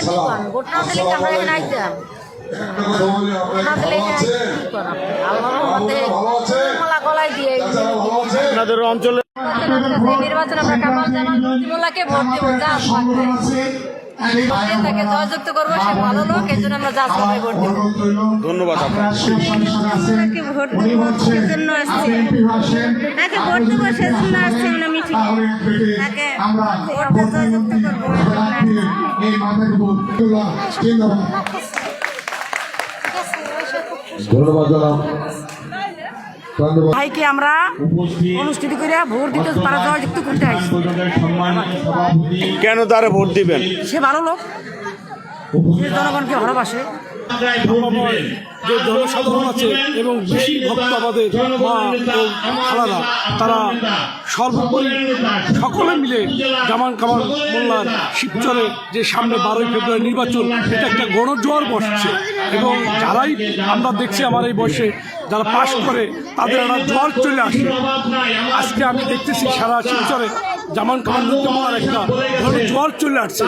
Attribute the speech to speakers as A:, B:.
A: কি করেন ভোট না দিলে কি আমরা এখানে আইতাম ভোট না দিলে এখানে কি করেন আল্লাহর মতে মালা গলায় দিয়ে
B: আপনাদের অঞ্চলে
A: নির্বাচন আমরা কামাল জামান মোল্লাকে ভোট দেবো যা তাকে জয়যুক্ত করবো সে ভালো লোক এই জন্য আমরা যা ভোট দেবো
B: ধন্যবাদ আপনাকে
C: ভোট দেবো সেজন্য আসছে তাকে ভোট দেবো সেজন্য আসছে আমরা মিটিং তাকে ভোটে জয়যুক্ত করবো
D: ধন্যবাদ জানাব
A: ভাইকে আমরা অনুষ্ঠিত করে ভোট দিতে তারা জয়যুক্ত করতে আসছি
B: কেন তারা ভোট দিবেন?
A: সে ভালো লোক সে জনগণকে ভালোবাসে
E: যে জনসাধারণ আছে এবং বেশি ভক্ত আমাদের মা ও খালারা তারা সর্বোপরি সকলে মিলে জামান কামাল মোল্লার শিবচরে যে সামনে 12ই ফেব্রুয়ারি নির্বাচন এটা একটা গণজোয়ার বসছে এবং যারাই আমরা দেখছি আমার এই বয়সে যারা পাশ করে তাদের একটা জোয়ার চলে আসে। আজকে আমি দেখতেছি সারা শিবচরে জামান কামাল মোল্লার একটা গণজোয়ার চলে আসছে।